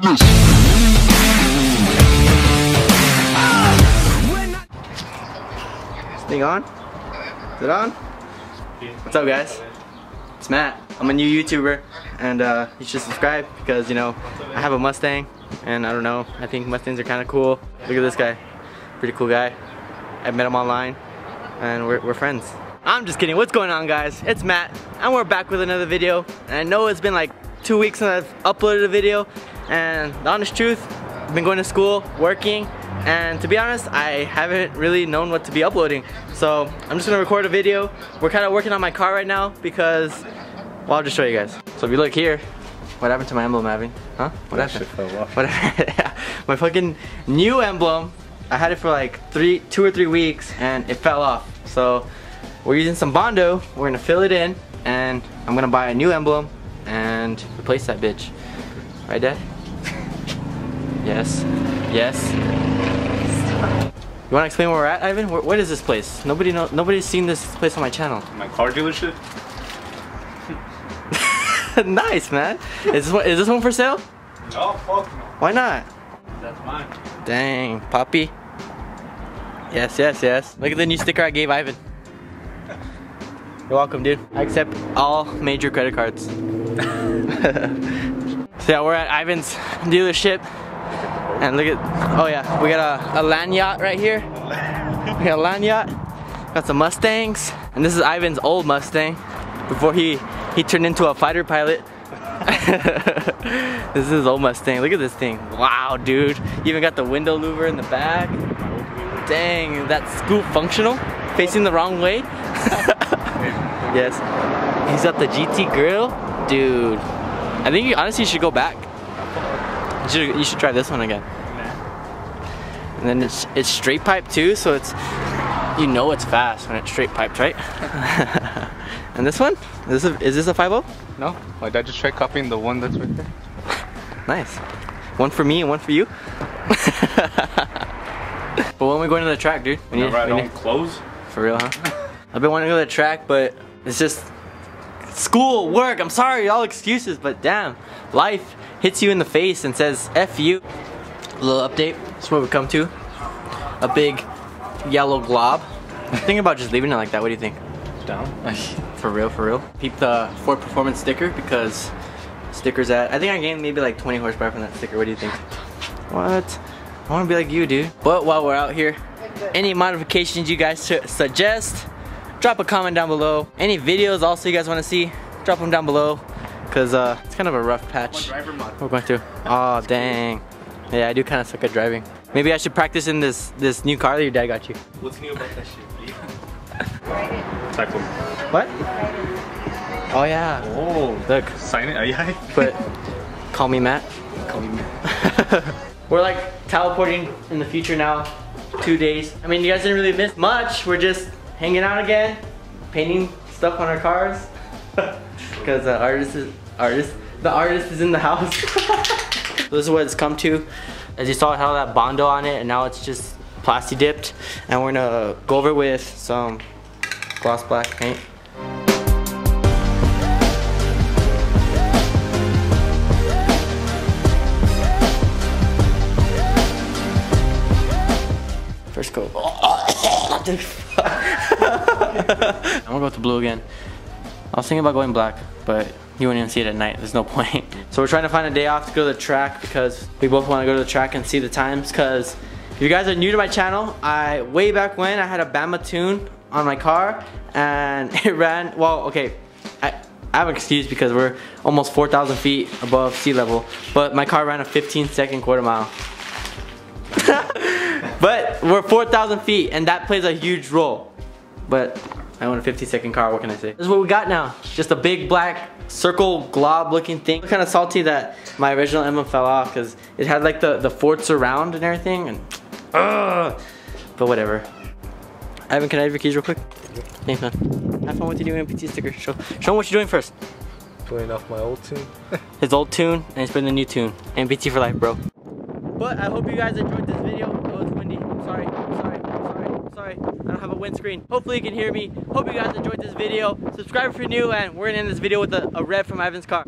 witness. Thing on? Is it on? What's up, guys? It's Matt. I'm a new YouTuber, and you should subscribe because, you know, I have a Mustang, and I don't know, I think Mustangs are kind of cool. Look at this guy. Pretty cool guy. I met him online, and we're friends. I'm just kidding. What's going on, guys? It's Matt, and we're back with another video. And I know it's been like 2 weeks since I've uploaded a video, and the honest truth, I've been going to school, working, and to be honest, I haven't really known what to be uploading. So I'm just gonna record a video. We're kind of working on my car right now because, well, I'll just show you guys. So if you look here, what happened to my emblem, Abby? Huh? What happened? What happened? My fucking new emblem. I had it for like 2 or 3 weeks and it fell off. So we're using some Bondo. We're gonna fill it in and I'm gonna buy a new emblem and replace that bitch. Right, Dad? Yes. Yes. You want to explain where we're at, Ivan? What is this place? Nobody's seen this place on my channel. My car dealership. Nice, man. Is this one for sale? No, fuck no. Why not? That's mine. Dang, Poppy. Yes, yes, yes. Look at the new sticker I gave Ivan. You're welcome, dude. I accept all major credit cards. So yeah, we're at Ivan's dealership. And look at, oh yeah, we got a land yacht right here. We got a land yacht. Got some Mustangs. And this is Ivan's old Mustang before he turned into a fighter pilot. This is his old Mustang. Look at this thing. Wow, dude. You even got the window louver in the back. Dang, is that scoop functional? Facing the wrong way? Yes. He's got the GT grill. Dude. I think you honestly should go back. You should try this one again. And then it's straight pipe too, so it's, you know, it's fast when it's straight piped, right? And this one? Is this a 5.0? No, my dad just tried copying the one that's right there. Nice. One for me and one for you. But when are we going to the track, dude? We don't close. For real, huh? I've been wanting to go to the track, but it's just school, work. I'm sorry, all excuses, but damn, life hits you in the face and says F you. A little update. This is what we come to. A big yellow glob. Think about just leaving it like that. What do you think? Down. For real, for real. Keep the Ford Performance sticker because stickers at, I think I gained maybe like 20 horsepower from that sticker. What do you think? What? I want to be like you, dude. But while we're out here, any modifications you guys suggest, drop a comment down below. Any videos also you guys want to see, drop them down below. Cause it's kind of a rough patch we're going through. Oh dang. Yeah, I do kind of suck at driving. Maybe I should practice in this new car that your dad got you. What's new about that shit? Type of. What? Oh yeah. Oh, look. Sign it. Yeah. But call me Matt. Call me Matt. We're like teleporting in the future now. 2 days. I mean, you guys didn't really miss much. We're just hanging out again, painting stuff on our cars. Because the artist is in the house. So this is what it's come to. As you saw, it had all that Bondo on it, and now it's just plasti dipped. And we're gonna go over it with some gloss black paint. First coat. I'm gonna go with the blue again. I was thinking about going black, but you wouldn't even see it at night. There's no point. So we're trying to find a day off to go to the track because we both want to go to the track and see the times. Because if you guys are new to my channel, way back when I had a Bama tune on my car and it ran, well, okay, I have an excuse because we're almost 4,000 feet above sea level, but my car ran a 15-second quarter mile. But we're 4,000 feet and that plays a huge role. But I want a 50-second car, what can I say? This is what we got now. Just a big black circle glob looking thing. I'm kind of salty that my original emblem fell off because it had like the forts around and everything, and but whatever. Ivan, can I have your keys real quick? Thanks, man. Have fun with your new MPT sticker. Show him what you're doing first. Playing off my old tune. His old tune, and he's playing the new tune. MPT for life, bro. But I hope you guys enjoyed this video. It was windy. I'm sorry. I don't have a windscreen. Hopefully you can hear me. Hope you guys enjoyed this video. Subscribe if you're new, and we're gonna end this video with a rev from Ivan's car.